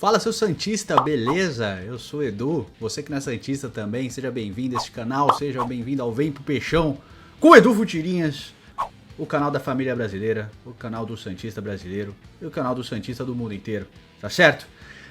Fala, seu Santista, beleza? Eu sou o Edu, você que não é Santista também, seja bem-vindo a este canal, seja bem-vindo ao Vem pro Peixão com o Edu Futirinhas, o canal da família brasileira, o canal do Santista brasileiro e o canal do Santista do mundo inteiro, tá certo?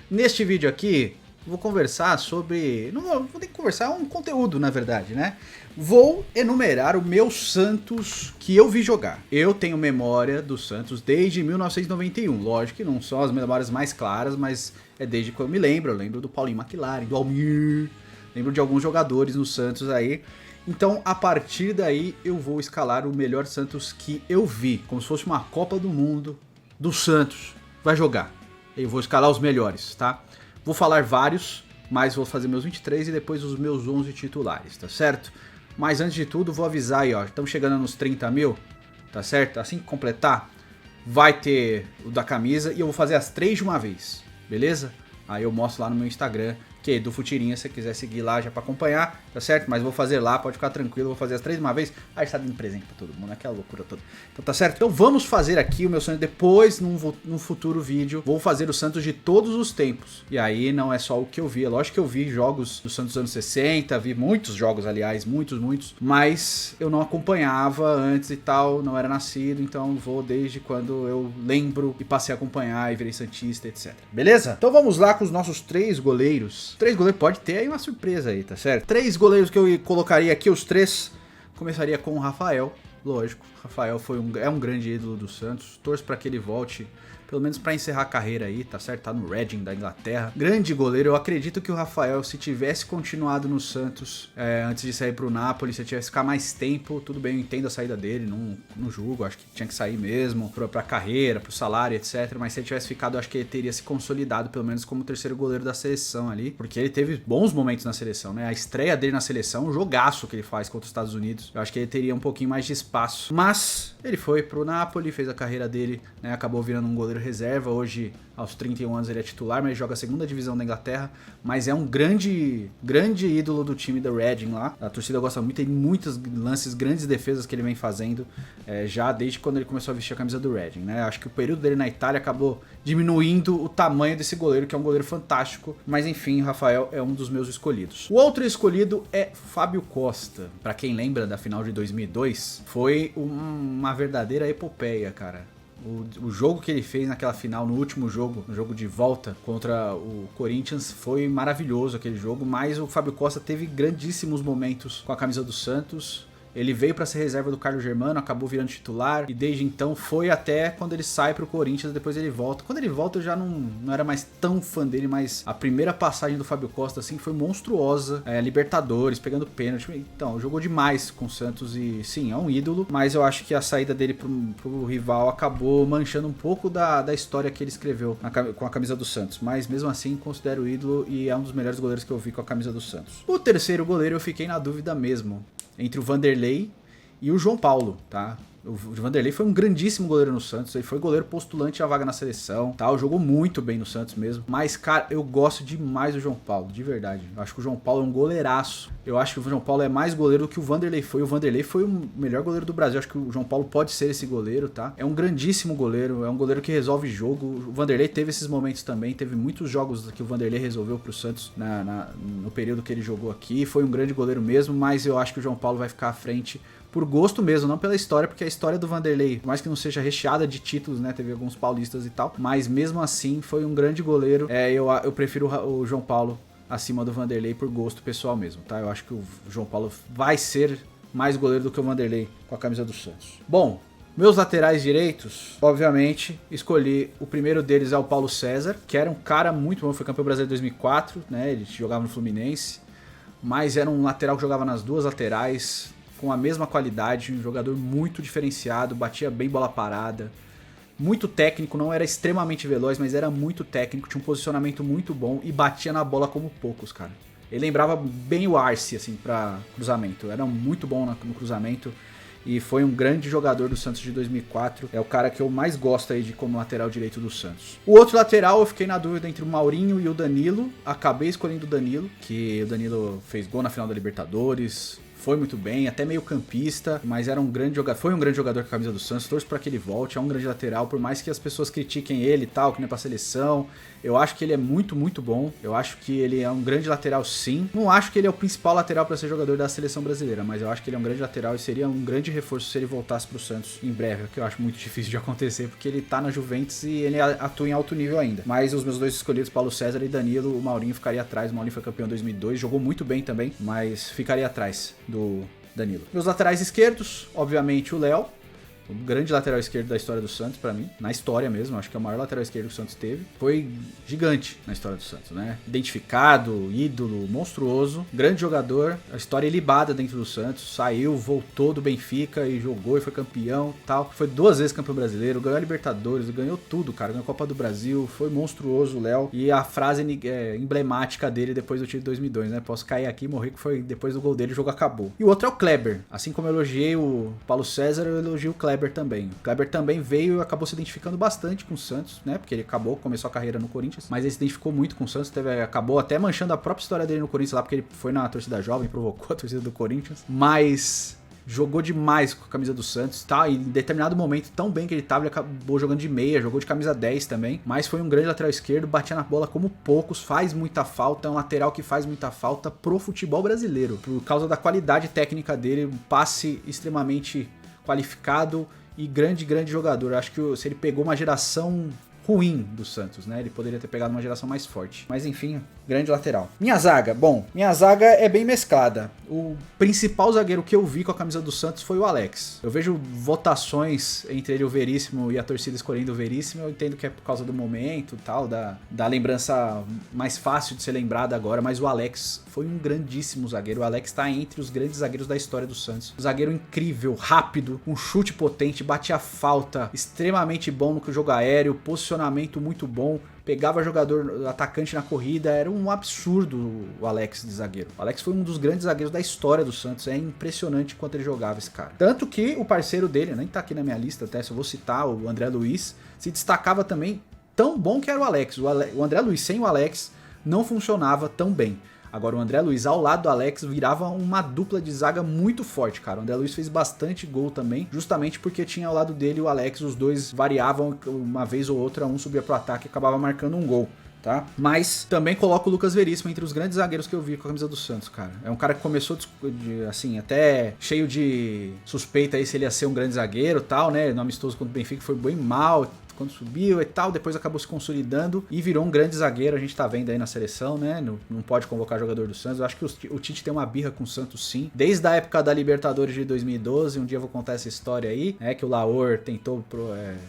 Neste vídeo aqui, vou conversar sobre... não vou ter que conversar, é um conteúdo na verdade, né? Vou enumerar o meu Santos que eu vi jogar. Eu tenho memória do Santos desde 1991. Lógico que não são as memórias mais claras, mas é desde que eu me lembro. Eu lembro do Paulinho McLaren, do Almir, lembro de alguns jogadores no Santos aí. Então, a partir daí, eu vou escalar o melhor Santos que eu vi. Como se fosse uma Copa do Mundo do Santos. Vai jogar. Eu vou escalar os melhores, tá? Vou falar vários, mas vou fazer meus 23 e depois os meus 11 titulares, tá certo? Mas antes de tudo, vou avisar aí, ó, estamos chegando nos 30 mil, tá certo? Assim que completar, vai ter o da camisa e eu vou fazer as 3 de uma vez, beleza? Aí eu mostro lá no meu Instagram, que é Edu Futirinha, se você quiser seguir lá já pra acompanhar, tá certo? Mas vou fazer lá, pode ficar tranquilo, vou fazer as 3 de uma vez. Aí está dando presente pra todo mundo, aquela loucura toda. Então tá certo? Então vamos fazer aqui o meu Santos depois, num futuro vídeo. Vou fazer o Santos de todos os tempos. E aí não é só o que eu vi, é lógico que eu vi jogos do Santos dos anos 60, vi muitos jogos, aliás, muitos. Mas eu não acompanhava antes e tal, não era nascido, então vou desde quando eu lembro e passei a acompanhar e virei Santista, etc. Beleza? Então vamos lá com os nossos 3 goleiros. 3 goleiros, pode ter aí uma surpresa aí, tá certo? 3 goleiros que eu colocaria aqui, os 3. Começaria com o Rafael, lógico. Rafael é um grande ídolo do Santos. Torço para que ele volte, pelo menos para encerrar a carreira aí, tá certo? Tá no Reading da Inglaterra. Grande goleiro, eu acredito que o Rafael, se tivesse continuado no Santos antes de sair pro Napoli, se tivesse ficar mais tempo, tudo bem, eu entendo a saída dele, não julgo, acho que tinha que sair mesmo, pra carreira, pro salário, etc. Mas se ele tivesse ficado, eu acho que ele teria se consolidado, pelo menos como o terceiro goleiro da seleção ali, porque ele teve bons momentos na seleção, né? A estreia dele na seleção, o jogaço que ele faz contra os Estados Unidos, eu acho que ele teria um pouquinho mais de espaço. Mas ele foi pro Napoli, fez a carreira dele, né? Acabou virando um goleiro reserva, hoje aos 31 anos ele é titular, mas ele joga a segunda divisão da Inglaterra, mas é um grande ídolo do time da Reading lá, a torcida gosta muito, tem muitos lances, grandes defesas que ele vem fazendo, já desde quando ele começou a vestir a camisa do Reading, né? Acho que o período dele na Itália acabou diminuindo o tamanho desse goleiro, que é um goleiro fantástico, mas enfim, o Rafael é um dos meus escolhidos. O outro escolhido é Fábio Costa, pra quem lembra da final de 2002, foi uma verdadeira epopeia, cara. O jogo que ele fez naquela final, no último jogo, no jogo de volta contra o Corinthians, foi maravilhoso aquele jogo, mas o Fábio Costa teve grandíssimos momentos com a camisa do Santos. Ele veio para ser reserva do Carlos Germano, acabou virando titular e desde então foi até quando ele sai pro Corinthians, depois ele volta. Quando ele volta eu já não era mais tão fã dele, mas a primeira passagem do Fábio Costa assim foi monstruosa, Libertadores, pegando pênalti, então jogou demais com o Santos e sim, é um ídolo, mas eu acho que a saída dele pro rival acabou manchando um pouco da história que ele escreveu com a camisa do Santos, mas mesmo assim considero ídolo e é um dos melhores goleiros que eu vi com a camisa do Santos. O terceiro goleiro eu fiquei na dúvida mesmo, entre o Vanderlei e o João Paulo, tá? O Vanderlei foi um grandíssimo goleiro no Santos, ele foi goleiro postulante à vaga na seleção, tal, jogou muito bem no Santos mesmo, mas cara, eu gosto demais do João Paulo, de verdade. Eu acho que o João Paulo é um goleiraço. Eu acho que o João Paulo é mais goleiro do que o Vanderlei foi. O Vanderlei foi o melhor goleiro do Brasil. Eu acho que o João Paulo pode ser esse goleiro, tá? É um grandíssimo goleiro, é um goleiro que resolve jogo. O Vanderlei teve esses momentos também, teve muitos jogos que o Vanderlei resolveu pro Santos no período que ele jogou aqui. Foi um grande goleiro mesmo, mas eu acho que o João Paulo vai ficar à frente por gosto mesmo, não pela história, porque a história do Vanderlei, por mais que não seja recheada de títulos, né, teve alguns paulistas e tal, mas mesmo assim foi um grande goleiro. Eu prefiro o João Paulo acima do Vanderlei por gosto pessoal mesmo, tá? Eu acho que o João Paulo vai ser mais goleiro do que o Vanderlei com a camisa do Santos. Bom, meus laterais direitos, obviamente, escolhi, o primeiro deles é o Paulo César, que era um cara muito bom, foi campeão brasileiro em 2004, né, ele jogava no Fluminense, mas era um lateral que jogava nas duas laterais, com a mesma qualidade, um jogador muito diferenciado, batia bem bola parada, muito técnico, não era extremamente veloz, mas era muito técnico, tinha um posicionamento muito bom e batia na bola como poucos, cara. Ele lembrava bem o Arce, assim, pra cruzamento, era muito bom no cruzamento e foi um grande jogador do Santos de 2004, é o cara que eu mais gosto aí de como lateral direito do Santos. O outro lateral eu fiquei na dúvida entre o Maurinho e o Danilo, acabei escolhendo o Danilo, que o Danilo fez gol na final da Libertadores, foi muito bem, até meio campista, mas era um grande jogador, foi um grande jogador com a camisa do Santos, torço para que ele volte, é um grande lateral, por mais que as pessoas critiquem ele e tal, que não é pra seleção, eu acho que ele é muito, muito bom, eu acho que ele é um grande lateral sim, não acho que ele é o principal lateral para ser jogador da seleção brasileira, mas eu acho que ele é um grande lateral e seria um grande reforço se ele voltasse pro Santos em breve, que eu acho muito difícil de acontecer, porque ele tá na Juventus e ele atua em alto nível ainda. Mas os meus dois escolhidos, Paulo César e Danilo, o Maurinho ficaria atrás, o Maurinho foi campeão em 2002, jogou muito bem também, mas ficaria atrás do Danilo. Meus laterais esquerdos, obviamente o Léo, o grande lateral esquerdo da história do Santos pra mim, na história mesmo, acho que é o maior lateral esquerdo que o Santos teve, foi gigante na história do Santos, né? Identificado, ídolo, monstruoso, grande jogador, a história ilibada dentro do Santos, saiu, voltou do Benfica e jogou e foi campeão, tal, foi 2 vezes campeão brasileiro, ganhou a Libertadores, ganhou tudo, cara, ganhou a Copa do Brasil, foi monstruoso o Léo, e a frase emblemática dele depois do título de 2002, né? Posso cair aqui e morrer, que foi depois do gol dele, o jogo acabou. E o outro é o Kleber, assim como eu elogiei o Paulo César, eu elogio o Kleber também. O Kleber também veio e acabou se identificando bastante com o Santos, né? Porque ele começou a carreira no Corinthians, mas ele se identificou muito com o Santos, acabou até manchando a própria história dele no Corinthians lá, porque ele foi na torcida jovem, provocou a torcida do Corinthians, mas jogou demais com a camisa do Santos, tá? E em determinado momento, tão bem que ele tava, ele acabou jogando de meia, jogou de camisa 10 também, mas foi um grande lateral esquerdo, batia na bola como poucos, faz muita falta, é um lateral que faz muita falta pro futebol brasileiro, por causa da qualidade técnica dele, um passe extremamente qualificado e grande jogador. Eu acho que se ele pegou uma geração ruim do Santos, né? Ele poderia ter pegado uma geração mais forte. Mas enfim, grande lateral. Minha zaga, bom, minha zaga é bem mesclada. O principal zagueiro que eu vi com a camisa do Santos foi o Alex. Eu vejo votações entre ele e o Veríssimo e a torcida escolhendo o Veríssimo. Eu entendo que é por causa do momento, tal, da lembrança mais fácil de ser lembrada agora, mas o Alex foi um grandíssimo zagueiro. O Alex tá entre os grandes zagueiros da história do Santos. Um zagueiro incrível, rápido, um chute potente, batia falta, extremamente bom no jogo aéreo, posicionamento muito bom, pegava jogador atacante na corrida, era um absurdo o Alex de zagueiro. O Alex foi um dos grandes zagueiros da história do Santos, é impressionante quanto ele jogava esse cara. Tanto que o parceiro dele, nem tá aqui na minha lista até, só vou citar, o André Luiz, se destacava também tão bom que era o Alex. O André Luiz sem o Alex não funcionava tão bem. Agora o André Luiz ao lado do Alex virava uma dupla de zaga muito forte, cara. O André Luiz fez bastante gol também, justamente porque tinha ao lado dele o Alex, os dois variavam uma vez ou outra, um subia pro ataque e acabava marcando um gol. Tá? Mas também coloco o Lucas Veríssimo entre os grandes zagueiros que eu vi com a camisa do Santos, cara. É um cara que começou, assim, até cheio de suspeita aí se ele ia ser um grande zagueiro e tal, né? No amistoso contra o Benfica foi bem mal quando subiu e tal, depois acabou se consolidando e virou um grande zagueiro, a gente tá vendo aí na seleção, né, não pode convocar jogador do Santos, eu acho que o Tite tem uma birra com o Santos sim, desde a época da Libertadores de 2012, um dia eu vou contar essa história aí, né, que o Laor tentou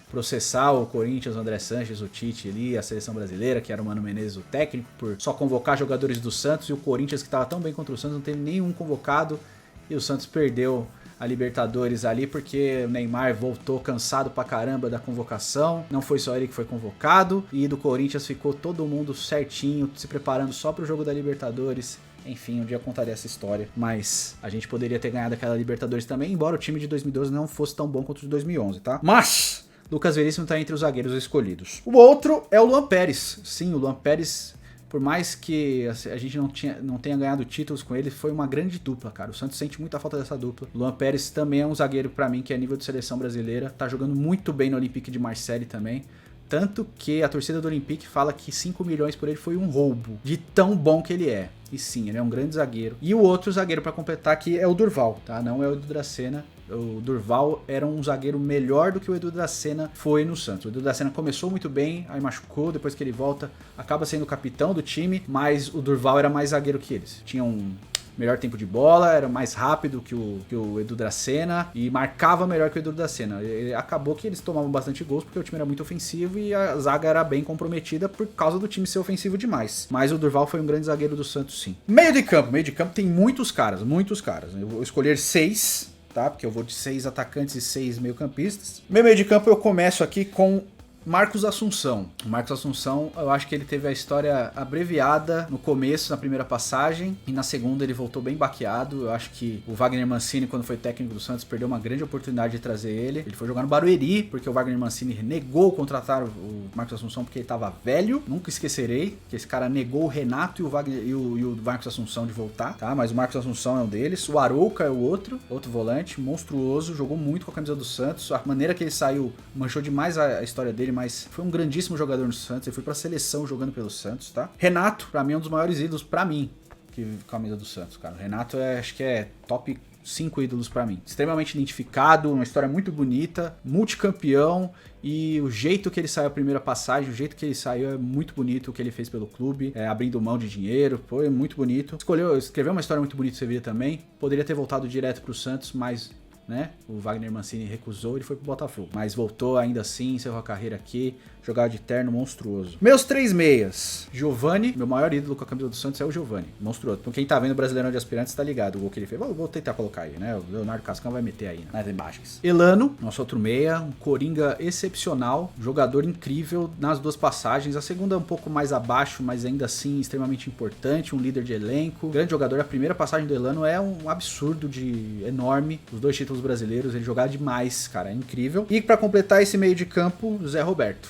processar o Corinthians, o André Sanches, o Tite ali, a seleção brasileira, que era o Mano Menezes o técnico, por só convocar jogadores do Santos, e o Corinthians que tava tão bem contra o Santos, não teve nenhum convocado, e o Santos perdeu a Libertadores ali, porque o Neymar voltou cansado pra caramba da convocação, não foi só ele que foi convocado, e do Corinthians ficou todo mundo certinho, se preparando só pro jogo da Libertadores. Enfim, um dia eu contaria essa história, mas a gente poderia ter ganhado aquela Libertadores também, embora o time de 2012 não fosse tão bom quanto o de 2011, tá? Mas Lucas Veríssimo tá entre os zagueiros escolhidos. O outro é o Luan Pérez. Sim, o Luan Pérez, por mais que a gente não tenha ganhado títulos com ele, foi uma grande dupla, cara. O Santos sente muita falta dessa dupla. O Luan Pérez também é um zagueiro pra mim que é nível de seleção brasileira. Tá jogando muito bem no Olympique de Marseille também. Tanto que a torcida do Olympique fala que 5 milhões por ele foi um roubo, de tão bom que ele é. E sim, ele é um grande zagueiro. E o outro zagueiro pra completar aqui é o Durval, tá? Não é o Edu Dracena. O Durval era um zagueiro melhor do que o Edu Dracena foi no Santos. O Edu Dracena começou muito bem, aí machucou, depois que ele volta, acaba sendo o capitão do time, mas o Durval era mais zagueiro que eles. Tinha um melhor tempo de bola, era mais rápido que o Edu Dracena e marcava melhor que o Edu Dracena. Acabou que eles tomavam bastante gols porque o time era muito ofensivo e a zaga era bem comprometida por causa do time ser ofensivo demais. Mas o Durval foi um grande zagueiro do Santos, sim. Meio de campo tem muitos caras, muitos caras. Eu vou escolher 6, tá? Porque eu vou de 6 atacantes e 6 meio-campistas. Meu meio de campo eu começo aqui com Marcos Assunção. O Marcos Assunção, eu acho que ele teve a história abreviada no começo, na primeira passagem, e na segunda ele voltou bem baqueado. Eu acho que o Wagner Mancini, quando foi técnico do Santos, perdeu uma grande oportunidade de trazer ele. Ele foi jogar no Barueri, porque o Wagner Mancini negou contratar o Marcos Assunção porque ele tava velho. Nunca esquecerei que esse cara negou o Renato e o Wagner e o Marcos Assunção de voltar, tá? Mas o Marcos Assunção é um deles. O Arouca é o outro volante, monstruoso, jogou muito com a camisa do Santos. A maneira que ele saiu manchou demais a história dele, mas foi um grandíssimo jogador no Santos. Ele foi pra seleção jogando pelo Santos, tá? Renato, pra mim, é um dos maiores ídolos pra mim, que camisa do Santos, cara. O Renato acho que é top 5 ídolos pra mim. Extremamente identificado, uma história muito bonita, multicampeão, e o jeito que ele saiu a primeira passagem, o jeito que ele saiu é muito bonito, o que ele fez pelo clube, abrindo mão de dinheiro, foi muito bonito. Escreveu uma história muito bonita do Sevilla também, poderia ter voltado direto pro Santos, mas... né? O Wagner Mancini recusou, ele foi pro Botafogo. Mas voltou ainda assim, encerrou a carreira aqui, jogava de terno, monstruoso. Meus 3 meias. Giovani, meu maior ídolo com a camisa do Santos é o Giovani, monstruoso. Então quem tá vendo o Brasileirão de Aspirantes tá ligado, o gol que ele fez. Vou tentar colocar aí, né? O Leonardo Cascão vai meter aí, nas imagens. Elano, nosso outro meia, um coringa excepcional, jogador incrível nas duas passagens. A segunda é um pouco mais abaixo, mas ainda assim extremamente importante, um líder de elenco, grande jogador. A primeira passagem do Elano é um absurdo de enorme, os 2 títulos brasileiros, ele jogava demais, cara, é incrível. E pra completar esse meio de campo, Zé Roberto,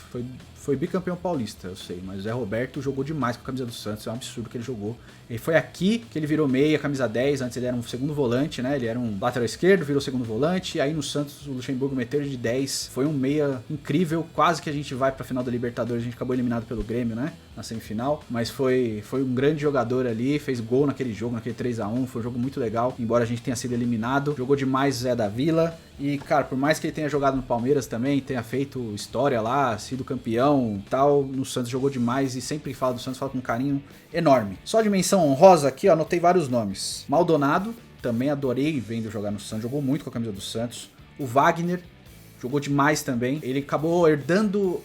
foi bicampeão paulista, eu sei, mas o Zé Roberto jogou demais com a camisa do Santos, é um absurdo que ele jogou. Ele foi aqui que ele virou meia, camisa 10, antes ele era um segundo volante, né? Ele era um lateral esquerdo, virou segundo volante, e aí no Santos o Luxemburgo meteu ele de 10, foi um meia incrível, quase que a gente vai pra final da Libertadores, a gente acabou eliminado pelo Grêmio, né? Na semifinal, mas foi um grande jogador ali, fez gol naquele jogo, naquele 3-1, foi um jogo muito legal, embora a gente tenha sido eliminado, jogou demais o Zé da Vila, e cara, por mais que ele tenha jogado no Palmeiras também, tenha feito história lá, sido campeão e tal, no Santos jogou demais, e sempre que fala do Santos, fala com um carinho enorme. Só de menção honrosa aqui, ó, anotei vários nomes. Maldonado, também adorei vendo jogar no Santos, jogou muito com a camisa do Santos. O Wagner, jogou demais também, ele acabou herdando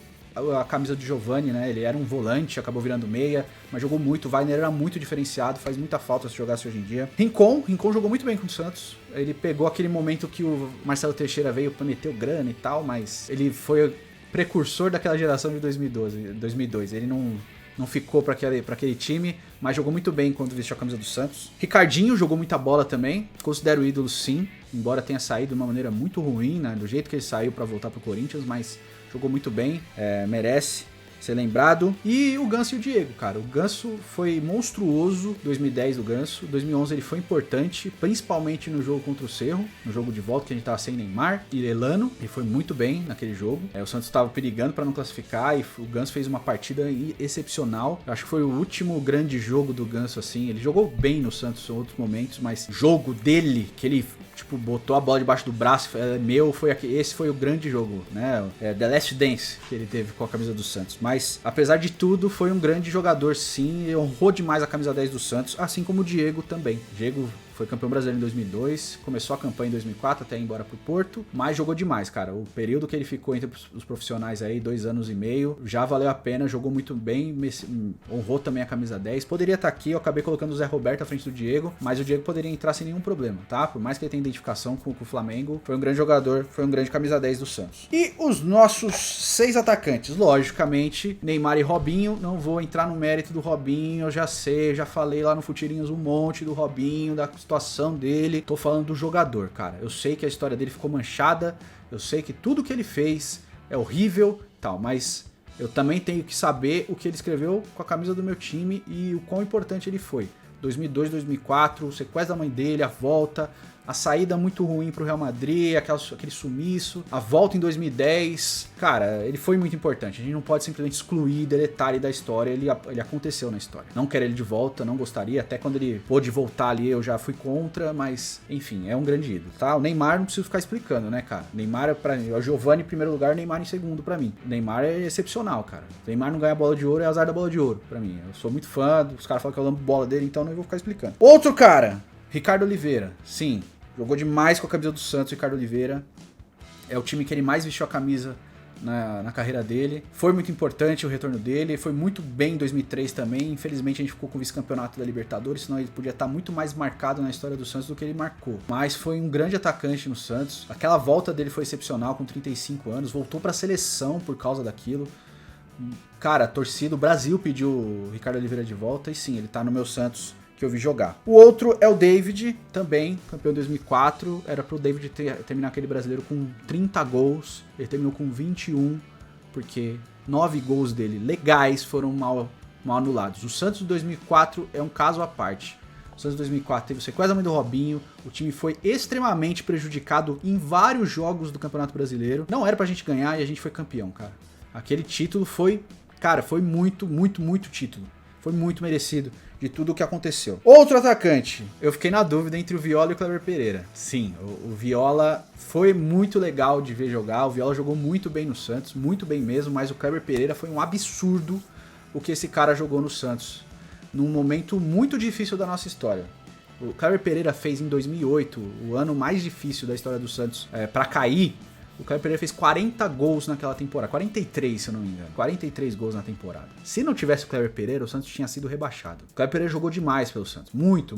a camisa de Giovani, né? Ele era um volante, acabou virando meia, mas jogou muito. O Wagner era muito diferenciado, faz muita falta se jogasse hoje em dia. Rincon jogou muito bem com o Santos. Ele pegou aquele momento que o Marcelo Teixeira veio, prometeu grana e tal, mas ele foi precursor daquela geração de 2002. Ele não ficou para aquele time, mas jogou muito bem quando vestiu a camisa do Santos. Ricardinho jogou muita bola também, considero ídolo sim, embora tenha saído de uma maneira muito ruim, né? Do jeito que ele saiu para voltar pro Corinthians, mas jogou muito bem, merece ser lembrado. E o Ganso e o Diego, cara. O Ganso foi monstruoso, 2010 do Ganso. 2011 ele foi importante, principalmente no jogo contra o Cerro, no jogo de volta que a gente tava sem Neymar e Elano. Ele foi muito bem naquele jogo. O Santos estava perigando para não classificar e o Ganso fez uma partida excepcional. Eu acho que foi o último grande jogo do Ganso, assim. Ele jogou bem no Santos em outros momentos, mas jogo dele, que ele tipo botou a bola debaixo do braço, esse foi o grande jogo, né? The Last Dance que ele teve com a camisa do Santos. Mas, apesar de tudo, foi um grande jogador sim, e honrou demais a camisa 10 do Santos, assim como o Diego também. Diego foi campeão brasileiro em 2002, começou a campanha em 2004 até ir embora pro Porto, mas jogou demais, cara. O período que ele ficou entre os profissionais aí, 2 anos e meio, já valeu a pena, jogou muito bem, honrou também a camisa 10. Poderia estar aqui, eu acabei colocando o Zé Roberto à frente do Diego, mas o Diego poderia entrar sem nenhum problema, tá? Por mais que ele tenha identificação com o Flamengo, foi um grande jogador, foi um grande camisa 10 do Santos. E os nossos 6 atacantes, logicamente, Neymar e Robinho. Não vou entrar no mérito do Robinho, eu já sei, já falei lá no Futirinhos um monte do Robinho, da situação dele. Tô falando do jogador, cara. Eu sei que a história dele ficou manchada, eu sei que tudo que ele fez é horrível e tal, mas eu também tenho que saber o que ele escreveu com a camisa do meu time e o quão importante ele foi. 2002, 2004, o sequestro da mãe dele, a volta, a saída muito ruim pro Real Madrid, aquele sumiço, a volta em 2010, cara, ele foi muito importante. A gente não pode simplesmente excluir, deletar ele da história, ele aconteceu na história. Não quero ele de volta, não gostaria, até quando ele pôde voltar ali eu já fui contra, mas enfim, é um grande ídolo, tá? O Neymar não preciso ficar explicando, né, cara? Neymar é pra mim, o Giovani em primeiro lugar, o Neymar em segundo pra mim. O Neymar é excepcional, cara. O Neymar não ganha a bola de ouro, é azar da bola de ouro pra mim. Eu sou muito fã, os caras falam que eu lambo bola dele, então não vou ficar explicando. Outro cara, Ricardo Oliveira, sim, jogou demais com a camisa do Santos. Ricardo Oliveira é o time que ele mais vestiu a camisa na carreira dele. Foi muito importante o retorno dele, foi muito bem em 2003 também. Infelizmente a gente ficou com o vice-campeonato da Libertadores, senão ele podia estar muito mais marcado na história do Santos do que ele marcou. Mas foi um grande atacante no Santos. Aquela volta dele foi excepcional, com 35 anos, voltou para a seleção por causa daquilo. Cara, a torcida, o Brasil pediu o Ricardo Oliveira de volta e sim, ele tá no meu Santos que eu vi jogar. O outro é o David, também campeão de 2004. Era pro David terminar aquele brasileiro com 30 gols. Ele terminou com 21, porque 9 gols dele legais foram mal anulados. O Santos de 2004 é um caso à parte. O Santos de 2004 teve o sequestro do Robinho. O time foi extremamente prejudicado em vários jogos do Campeonato Brasileiro. Não era pra gente ganhar e a gente foi campeão, cara. Aquele título foi, cara, foi muito título. Foi muito merecido de tudo o que aconteceu. Outro atacante, eu fiquei na dúvida entre o Viola e o Kleber Pereira. Sim, o Viola foi muito legal de ver jogar, o Viola jogou muito bem no Santos, muito bem mesmo, mas o Kleber Pereira foi um absurdo o que esse cara jogou no Santos, num momento muito difícil da nossa história. O Kleber Pereira fez em 2008, o ano mais difícil da história do Santos, pra cair. O Kleber Pereira fez 40 gols naquela temporada. 43, se eu não me engano. 43 gols na temporada. Se não tivesse o Kleber Pereira, o Santos tinha sido rebaixado. O Kleber Pereira jogou demais pelo Santos. Muito.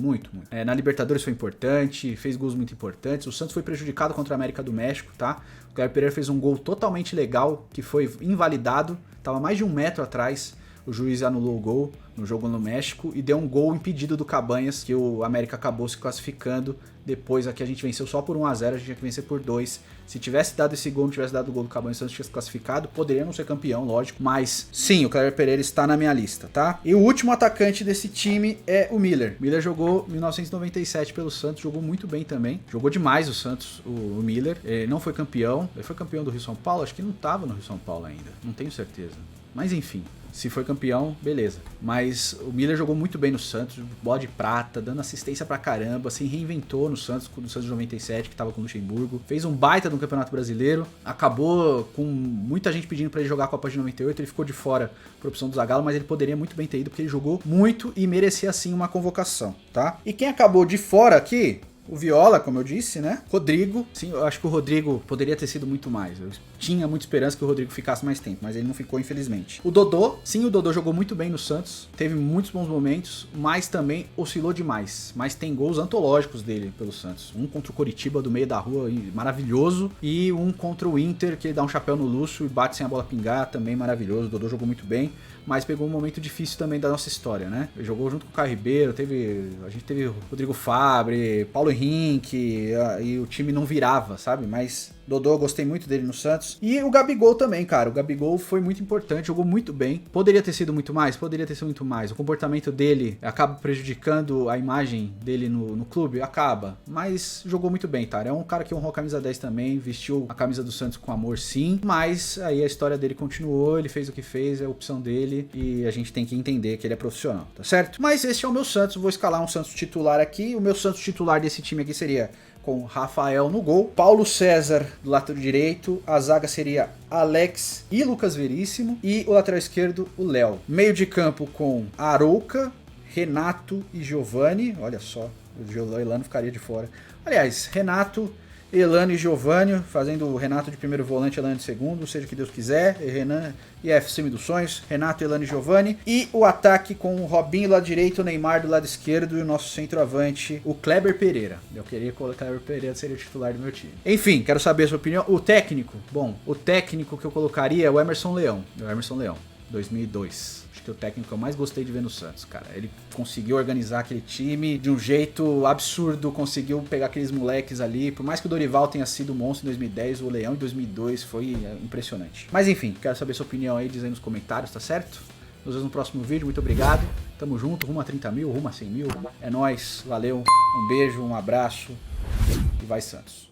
Na Libertadores foi importante, fez gols muito importantes. O Santos foi prejudicado contra a América do México, tá? O Kleber Pereira fez um gol totalmente legal, que foi invalidado. Tava mais de 1 metro atrás. O juiz anulou o gol no jogo no México e deu um gol impedido do Cabanhas, que o América acabou se classificando. Depois aqui a gente venceu só por 1-0, a gente tinha que vencer por 2. Se tivesse dado esse gol, não tivesse dado o gol do Cabanhas, o Santos tinha se classificado. Poderia não ser campeão, lógico, mas sim, o Kleber Pereira está na minha lista, tá? E o último atacante desse time é o Miller. Miller jogou 1997 pelo Santos, jogou muito bem também. Jogou demais o Santos, o Miller. Ele não foi campeão. Ele foi campeão do Rio São Paulo? Acho que não estava no Rio São Paulo ainda. Não tenho certeza. Mas enfim. Se foi campeão, beleza. Mas o Miller jogou muito bem no Santos, bola de prata, dando assistência pra caramba, se reinventou no Santos de 97, que tava com o Luxemburgo. Fez um baita no Campeonato Brasileiro, acabou com muita gente pedindo pra ele jogar a Copa de 98, ele ficou de fora por opção do Zagallo, mas ele poderia muito bem ter ido, porque ele jogou muito e merecia sim uma convocação, tá? E quem acabou de fora aqui... O Viola, como eu disse, né? Rodrigo. Sim, eu acho que o Rodrigo poderia ter sido muito mais. Eu tinha muita esperança que o Rodrigo ficasse mais tempo, mas ele não ficou, infelizmente. O Dodô, sim, o Dodô jogou muito bem no Santos. Teve muitos bons momentos, mas também oscilou demais. Mas tem gols antológicos dele pelo Santos. Um contra o Coritiba do meio da rua, maravilhoso. E um contra o Inter, que ele dá um chapéu no Lúcio e bate sem a bola pingar, também maravilhoso. O Dodô jogou muito bem, mas pegou um momento difícil também da nossa história, né? Ele jogou junto com o Caio Ribeiro, a gente teve o Rodrigo Fabre, Paulo Henrique, e o time não virava, sabe? Mas Dodô, gostei muito dele no Santos. E o Gabigol também, cara. O Gabigol foi muito importante, jogou muito bem. Poderia ter sido muito mais? Poderia ter sido muito mais. O comportamento dele acaba prejudicando a imagem dele no clube? Acaba. Mas jogou muito bem, cara. É um cara que honrou a camisa 10 também, vestiu a camisa do Santos com amor, sim. Mas aí a história dele continuou, ele fez o que fez, é a opção dele. E a gente tem que entender que ele é profissional, tá certo? Mas esse é o meu Santos. Vou escalar um Santos titular aqui. O meu Santos titular desse time aqui seria... com Rafael no gol, Paulo César do lateral direito, a zaga seria Alex e Lucas Veríssimo, e o lateral esquerdo, o Léo. Meio de campo com Arouca, Renato e Giovani, olha só, o Elano ficaria de fora. Aliás, Renato, Elano e Giovani, fazendo o Renato de primeiro volante, Elano de segundo, seja o que Deus quiser, Renan e FM dos sonhos, Renato, Elano e Giovani, e o ataque com o Robinho do lado direito, o Neymar do lado esquerdo e o nosso centroavante, o Kleber Pereira. Eu queria colocar o Kleber Pereira, seria o titular do meu time. Enfim, quero saber a sua opinião. O técnico, bom, o técnico que eu colocaria é o Emerson Leão, 2002. Que o técnico que eu mais gostei de ver no Santos, cara. Ele conseguiu organizar aquele time de um jeito absurdo, conseguiu pegar aqueles moleques ali. Por mais que o Dorival tenha sido monstro em 2010, o Leão em 2002 foi impressionante. Mas enfim, quero saber sua opinião aí, diz aí nos comentários, tá certo? Nos vemos no próximo vídeo, muito obrigado. Tamo junto, rumo a 30 mil, rumo a 100 mil. É nóis, valeu, um beijo, um abraço e vai Santos.